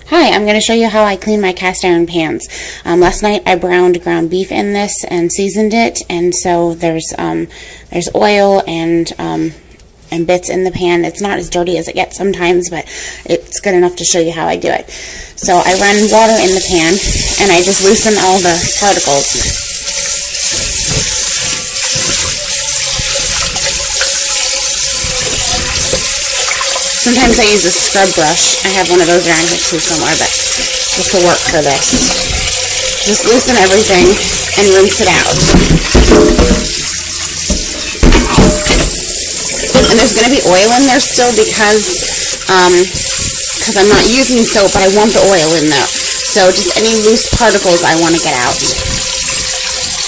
Hi, I'm going to show you how I clean my cast iron pans. Last night I browned ground beef in this and seasoned it, and so there's oil and bits in the pan. It's not as dirty as it gets sometimes, but it's good enough to show you how I do it. So I run water in the pan, and I just loosen all the particles. Sometimes I use a scrub brush. I have one of those around here too somewhere, but this will work for this. Just loosen everything and rinse it out. And there's going to be oil in there still because I'm not using soap, but I want the oil in there. So just any loose particles I want to get out.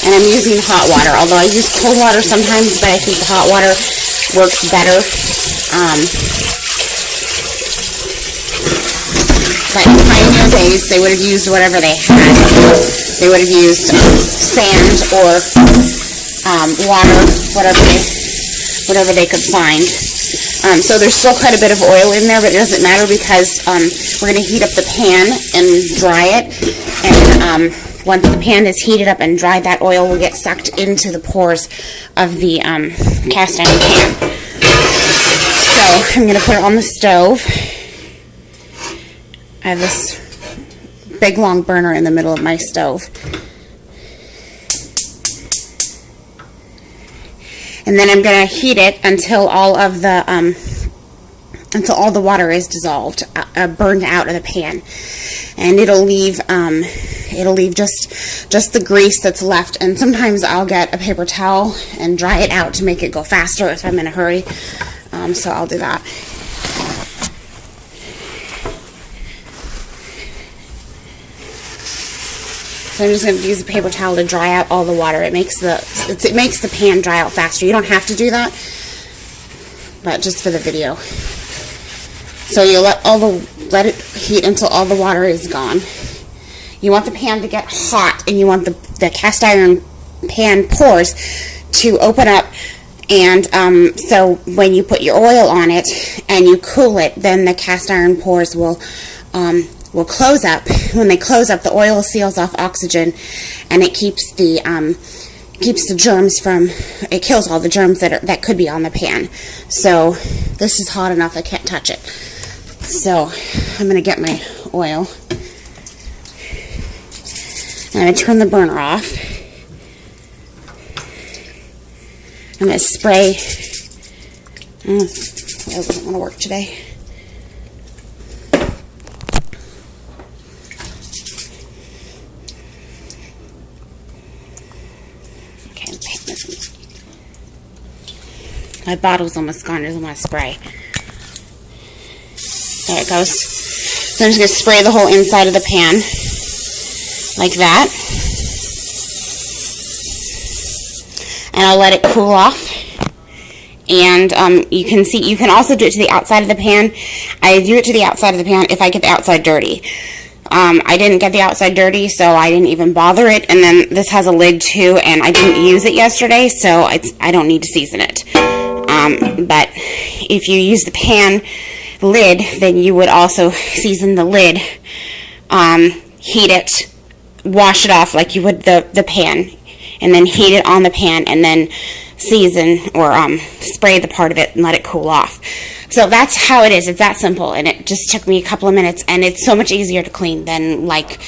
And I'm using hot water, although I use cold water sometimes, but I think the hot water works better. But in pioneer days, they would have used whatever they had. They would have used sand or water, whatever they could find. So there's still quite a bit of oil in there, but it doesn't matter because we're going to heat up the pan and dry it. And once the pan is heated up and dried, that oil will get sucked into the pores of the cast iron pan. So I'm going to put it on the stove. I have this big long burner in the middle of my stove. And then I'm going to heat it until all of the water is dissolved, burned out of the pan. And it'll leave just the grease that's left. And sometimes I'll get a paper towel and dry it out to make it go faster if I'm in a hurry. So I'll do that. So I'm just going to use a paper towel to dry out all the water. It makes the pan dry out faster. You don't have to do that, but just for the video. So you let it heat until all the water is gone. You want the pan to get hot, and you want the cast iron pan pores to open up. And so when you put your oil on it and you cool it, then the cast iron pores will close up. When they close up, the oil seals off oxygen, and it keeps the germs from. It kills all the germs that could be on the pan. So this is hot enough I can't touch it. So I'm going to get my oil. I'm going to turn the burner off. I'm going to spray. Oil doesn't want to work today. My bottle's almost gone. There's my spray. There it goes. So I'm just going to spray the whole inside of the pan like that. And I'll let it cool off. And you can also do it to the outside of the pan. I do it to the outside of the pan if I get the outside dirty. I didn't get the outside dirty, so I didn't even bother it. And then this has a lid too, and I didn't use it yesterday, so I don't need to season it. But if you use the pan lid, then you would also season the lid, heat it, wash it off like you would the pan, and then heat it on the pan, and then season or spray the part of it and let it cool off. So that's how it is. It's that simple, and it just took me a couple of minutes, and it's so much easier to clean than like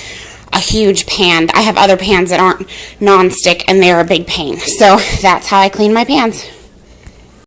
a huge pan. I have other pans that aren't non-stick, and they're a big pain. So that's how I clean my pans.